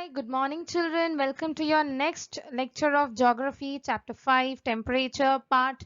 Hi, good morning, children. Welcome to your next lecture of Geography, Chapter 5, Temperature, Part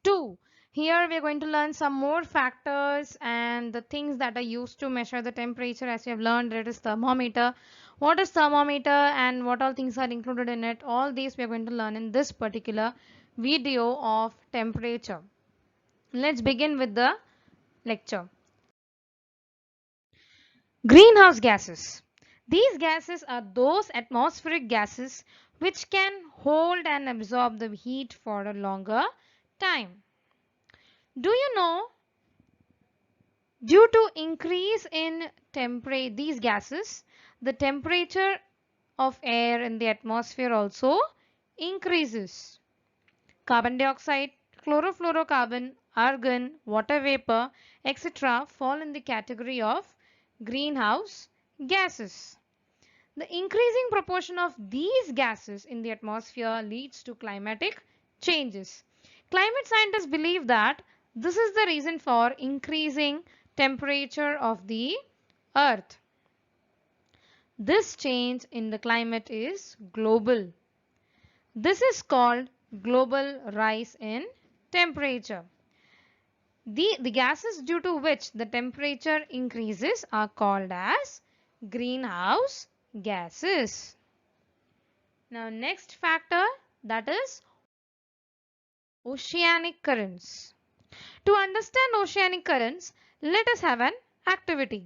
2. Here we are going to learn some more factors and the things that are used to measure the temperature. As you have learned, it is thermometer. What is thermometer and what all things are included in it? All these we are going to learn in this particular video of temperature. Let's begin with the lecture. Greenhouse gases. These gases are those atmospheric gases which can hold and absorb the heat for a longer time. Do you know, due to increase in temperature, these gases, the temperature of air in the atmosphere also increases. Carbon dioxide, chlorofluorocarbon, argon, water vapor, etc. fall in the category of greenhouse gases. The increasing proportion of these gases in the atmosphere leads to climatic changes. Climate scientists believe that this is the reason for increasing temperature of the earth. This change in the climate is global. This is called global rise in temperature. The gases due to which the temperature increases are called as greenhouse gases. Now next factor, that is oceanic currents. To understand oceanic currents, let us have an activity.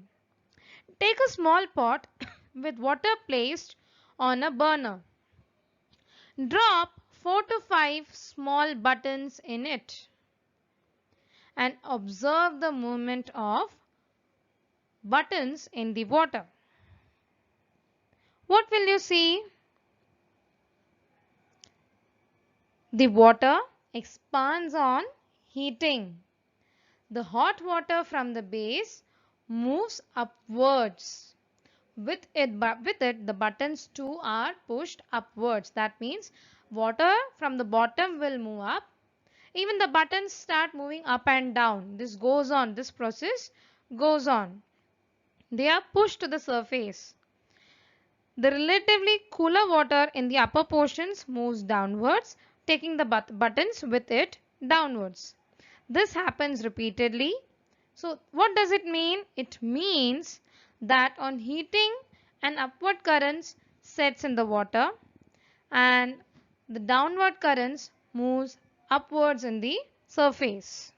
Take a small pot with water placed on a burner. Drop 4 to 5 small buttons in it and observe the movement of buttons in the water. What will you see? The water expands on heating. The hot water from the base moves upwards. With it, the buttons too are pushed upwards. That means water from the bottom will move up. Even the buttons start moving up and down. This goes on. This process goes on. They are pushed to the surface. The relatively cooler water in the upper portions moves downwards, taking the buttons with it downwards. This happens repeatedly. So what does it mean? It means that on heating, an upward current sets in the water and the downward currents moves upwards in the surface.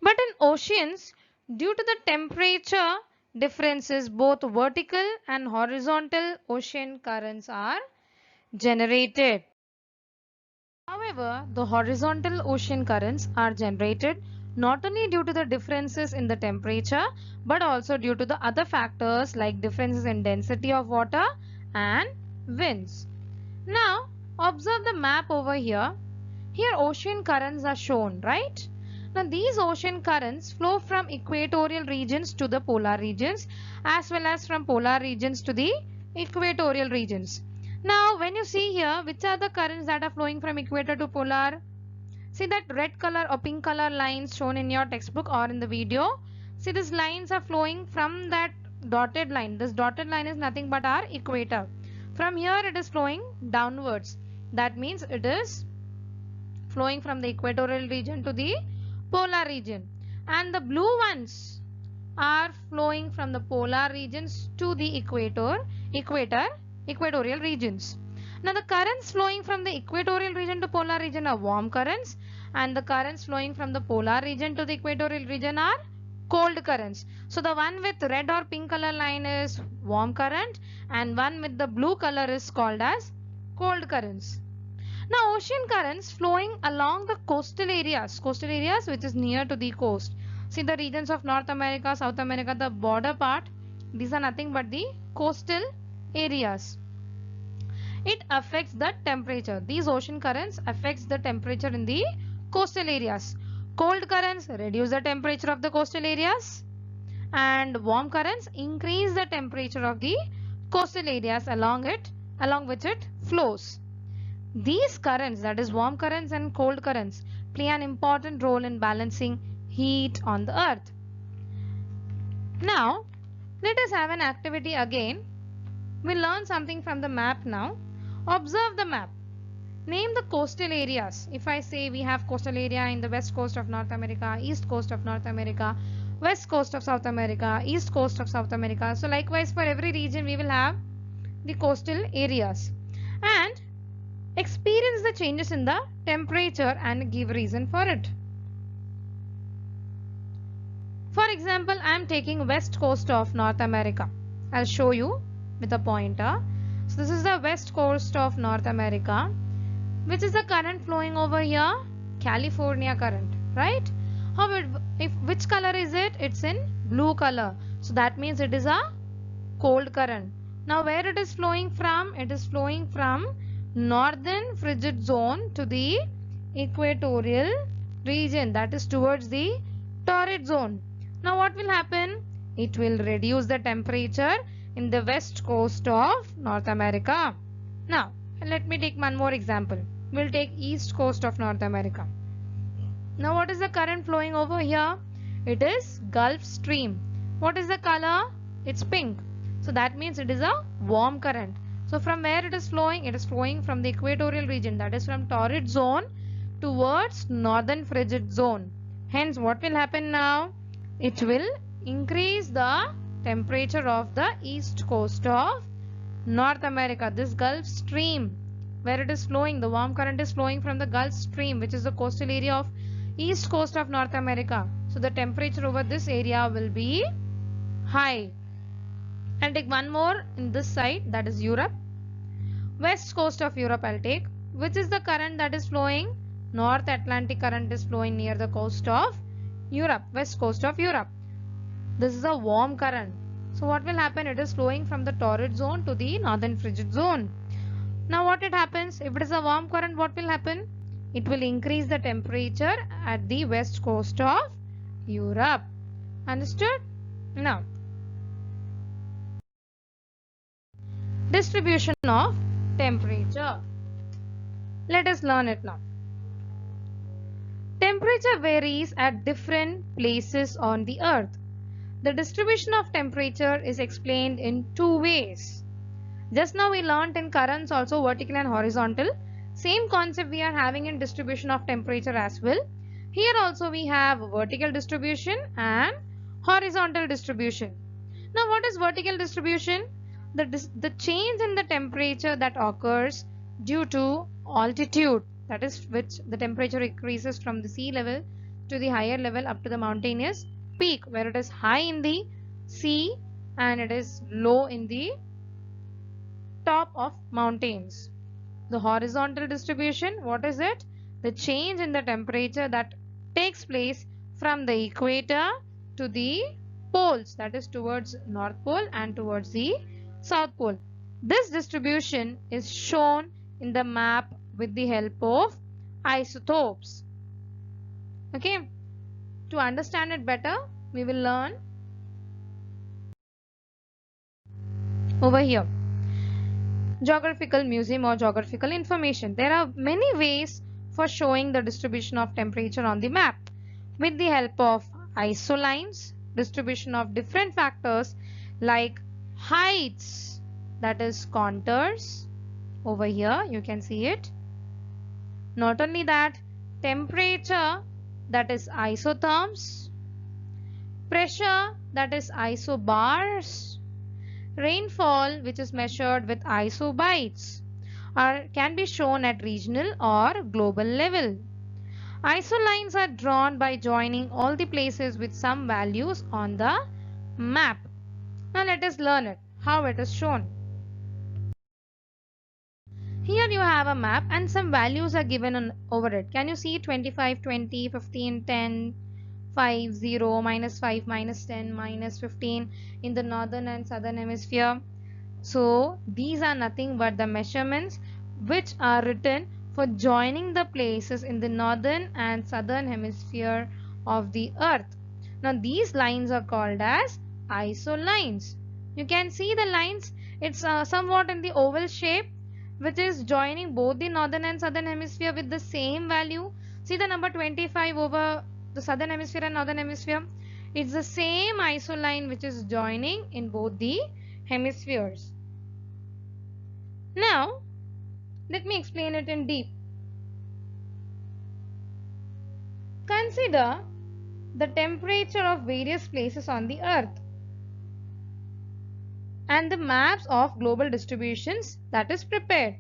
But in oceans, due to the temperature differences, both vertical and horizontal ocean currents are generated. However, the horizontal ocean currents are generated not only due to the differences in the temperature but also due to the other factors like differences in density of water and winds. Now, observe the map over here. Here ocean currents are shown, right? Now these ocean currents flow from equatorial regions to the polar regions as well as from polar regions to the equatorial regions. Now when you see here, which are the currents that are flowing from equator to polar? See that red color or pink color lines shown in your textbook or in the video. See, these lines are flowing from that dotted line. This dotted line is nothing but our equator. From here it is flowing downwards. That means it is flowing from the equatorial region to the polar region, and the blue ones are flowing from the polar regions to the equatorial regions. Now the currents flowing from the equatorial region to polar region are warm currents, and the currents flowing from the polar region to the equatorial region are cold currents. So the one with red or pink color line is warm current and one with the blue color is called as cold currents. Now ocean currents flowing along the coastal areas which is near to the coast. See the regions of North America, South America, the border part, these are nothing but the coastal areas. It affects the temperature. These ocean currents affects the temperature in the coastal areas. Cold currents reduce the temperature of the coastal areas and warm currents increase the temperature of the coastal areas along which it flows. These currents, that is warm currents and cold currents, play an important role in balancing heat on the earth. Now, let us have an activity again. We'll learn something from the map now. Observe the map. Name the coastal areas. If I say we have coastal area in the west coast of North America, east coast of North America, west coast of South America, east coast of South America. So likewise for every region we will have the coastal areas. And experience the changes in the temperature and give reason for it. For example, I am taking west coast of North America. I'll show you with a pointer. So this is the west coast of North America. Which is the current flowing over here? California current, right? Which color is it? It's in blue color. So that means it is a cold current. Now where it is flowing from? It is flowing from northern frigid zone to the equatorial region, that is towards the torrid zone. Now what will happen? It will reduce the temperature in the west coast of North America. Now let me take one more example. We'll take east coast of North America. Now what is the current flowing over here? It is Gulf Stream. What is the color? It's pink. So that means it is a warm current. So from where it is flowing? It is flowing from the equatorial region, that is from torrid zone towards northern frigid zone. Hence what will happen now? It will increase the temperature of the east coast of North America. This Gulf Stream where it is flowing, the warm current is flowing from the Gulf Stream, which is the coastal area of east coast of North America. So the temperature over this area will be high. I'll take one more in this side, that is Europe. West coast of Europe I'll take. Which is the current that is flowing? North Atlantic current is flowing near the coast of Europe, west coast of Europe. This is a warm current. So what will happen? It is flowing from the torrid zone to the northern frigid zone. Now what it happens? If it is a warm current, what will happen? It will increase the temperature at the west coast of Europe. Understood? Now, distribution of temperature. Let us learn it now. Temperature varies at different places on the earth. The distribution of temperature is explained in two ways. Just now we learnt in currents also vertical and horizontal. Same concept we are having in distribution of temperature as well. Here also we have vertical distribution and horizontal distribution. Now what is vertical distribution? The change in the temperature that occurs due to altitude, that is which the temperature increases from the sea level to the higher level up to the mountainous peak, where it is high in the sea and it is low in the top of mountains. The horizontal distribution, what is it? The change in the temperature that takes place from the equator to the poles, that is towards North Pole and towards the South Pole. This distribution is shown in the map with the help of isotopes. Okay, to understand it better, we will learn over here. Geographical museum or geographical information. There are many ways for showing the distribution of temperature on the map. With the help of isolines, distribution of different factors like heights, that is contours. Over here you can see it. Not only that, temperature, that is isotherms, pressure, that is isobars, rainfall, which is measured with isobites, or can be shown at regional or global level. Isolines are drawn by joining all the places with some values on the map. Now let us learn it, how it is shown. Here you have a map and some values are given over it. Can you see 25, 20, 15, 10, 5, 0, minus 5, minus 10, minus 15 in the northern and southern hemisphere? So these are nothing but the measurements which are written for joining the places in the northern and southern hemisphere of the earth. Now these lines are called as isolines. You can see the lines, it's somewhat in the oval shape, which is joining both the northern and southern hemisphere with the same value. See the number 25 over the southern hemisphere and northern hemisphere. It's the same isoline which is joining in both the hemispheres. Now, let me explain it in deep. Consider the temperature of various places on the earth and the maps of global distributions that is prepared.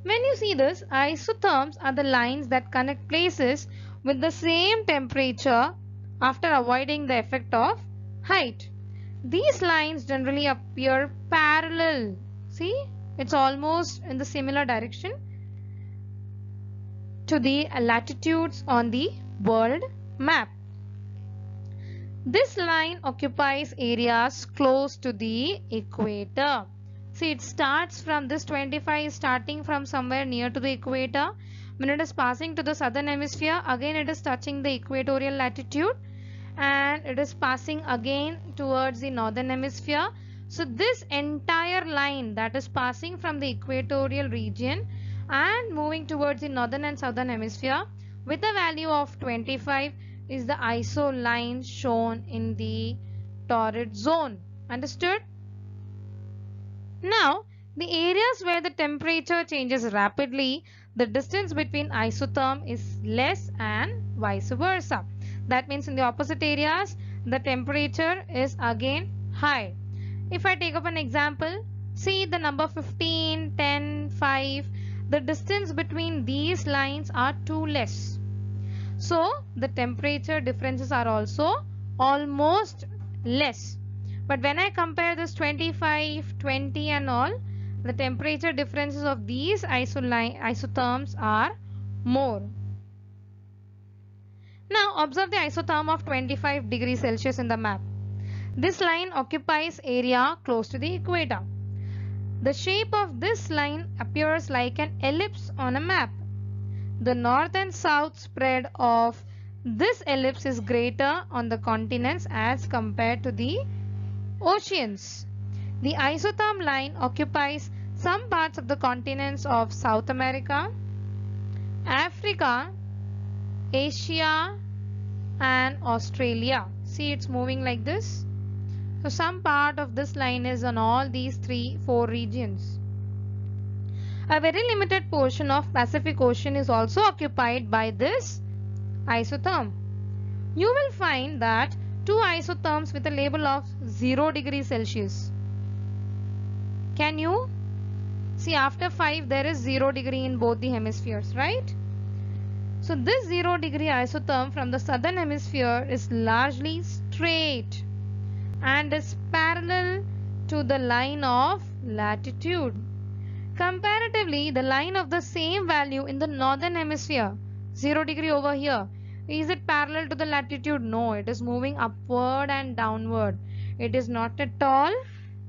When you see this, isotherms are the lines that connect places with the same temperature after avoiding the effect of height. These lines generally appear parallel. See, it's almost in the similar direction to the latitudes on the world map. This line occupies areas close to the equator. See, it starts from this 25 is starting from somewhere near to the equator. When it is passing to the southern hemisphere, again it is touching the equatorial latitude and it is passing again towards the northern hemisphere. So this entire line that is passing from the equatorial region and moving towards the northern and southern hemisphere with a value of 25 is the iso line shown in the torrid zone. Understood? Now, the areas where the temperature changes rapidly, the distance between isotherm is less and vice versa. That means in the opposite areas, the temperature is again high. If I take up an example, see the number 15, 10, 5, the distance between these lines are too less. So, the temperature differences are also almost less. But when I compare this 25, 20 and all, the temperature differences of these isotherms are more. Now observe the isotherm of 25 degrees Celsius in the map. This line occupies area close to the equator. The shape of this line appears like an ellipse on a map. The north and south spread of this ellipse is greater on the continents as compared to the oceans. The isotherm line occupies some parts of the continents of South America, Africa, Asia and Australia. See, it's moving like this. So some part of this line is on all these 3-4 regions. A very limited portion of Pacific Ocean is also occupied by this isotherm. You will find that two isotherms with a label of 0 degrees Celsius. Can you see after 5 there is 0 degree in both the hemispheres, right? So this 0 degree isotherm from the southern hemisphere is largely straight and is parallel to the line of latitude. Comparatively, the line of the same value in the northern hemisphere, 0 degree over here, is it parallel to the latitude? No, it is moving upward and downward. It is not at all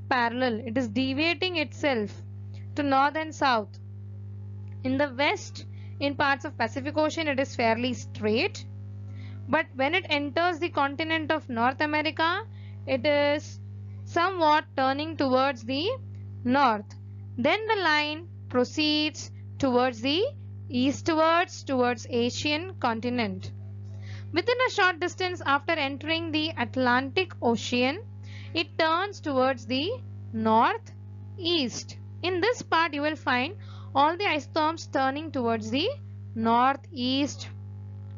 parallel. It is deviating itself to north and south. In the west, in parts of Pacific Ocean, it is fairly straight. But when it enters the continent of North America, it is somewhat turning towards the north. Then the line proceeds towards the eastwards towards Asian continent. Within a short distance after entering the Atlantic Ocean, it turns towards the northeast. In this part you will find all the isotherms turning towards the northeast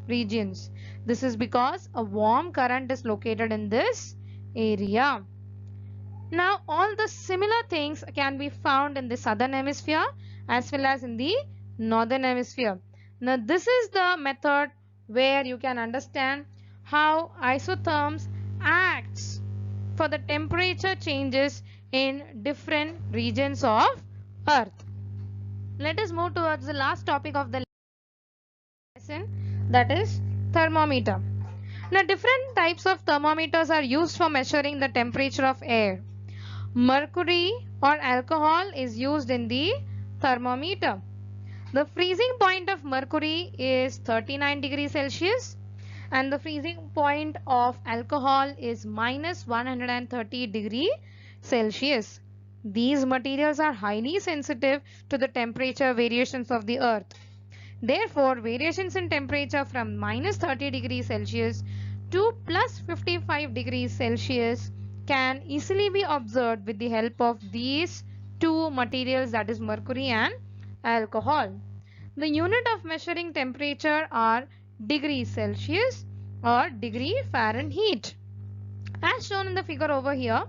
regions. This is because a warm current is located in this area. Now all the similar things can be found in the southern hemisphere as well as in the northern hemisphere. Now this is the method where you can understand how isotherms acts for the temperature changes in different regions of earth. Let us move towards the last topic of the lesson, that is thermometer. Now different types of thermometers are used for measuring the temperature of air. Mercury or alcohol is used in the thermometer. The freezing point of mercury is 39 degrees Celsius and the freezing point of alcohol is minus 130 degrees Celsius. These materials are highly sensitive to the temperature variations of the earth. Therefore, variations in temperature from minus 30 degrees Celsius to plus 55 degrees Celsius can easily be observed with the help of these two materials, that is mercury and alcohol. The unit of measuring temperature are degree Celsius or degree Fahrenheit. As shown in the figure over here,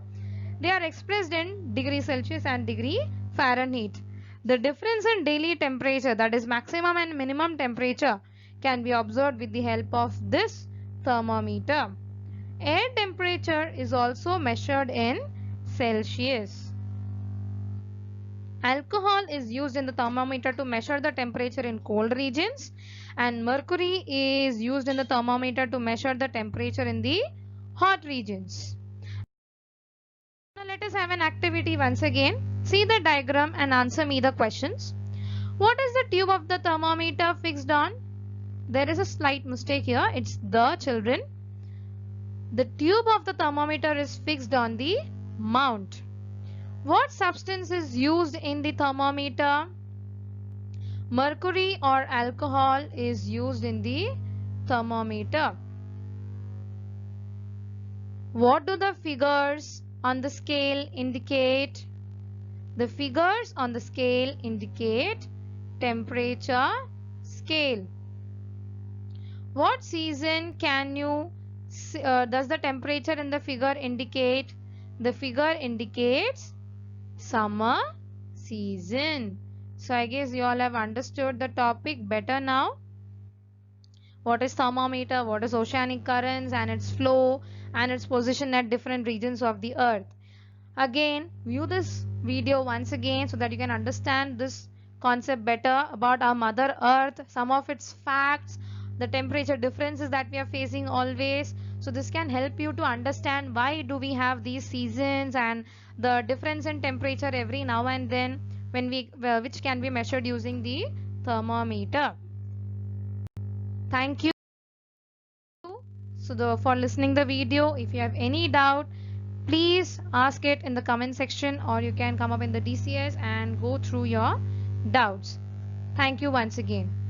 they are expressed in degree Celsius and degree Fahrenheit. The difference in daily temperature, that is maximum and minimum temperature, can be observed with the help of this thermometer. Air temperature is also measured in Celsius. Alcohol is used in the thermometer to measure the temperature in cold regions, and mercury is used in the thermometer to measure the temperature in the hot regions. Now let us have an activity once again. See the diagram and answer me the questions. What is the tube of the thermometer fixed on? There is a slight mistake here. It's the children. The tube of the thermometer is fixed on the mount. What substance is used in the thermometer? Mercury or alcohol is used in the thermometer. What do the figures on the scale indicate? The figures on the scale indicate temperature scale. What season does the temperature in the figure indicate? The figure indicates summer season. So I guess you all have understood the topic better now. What is thermometer, what is oceanic currents and its flow and its position at different regions of the earth. Again, view this video once again so that you can understand this concept better about our mother earth, some of its facts, the temperature differences that we are facing always. So this can help you to understand why do we have these seasons and the difference in temperature every now and then which can be measured using the thermometer. Thank you for listening the video. If you have any doubt, please ask it in the comment section, or you can come up in the DCS and go through your doubts. Thank you once again.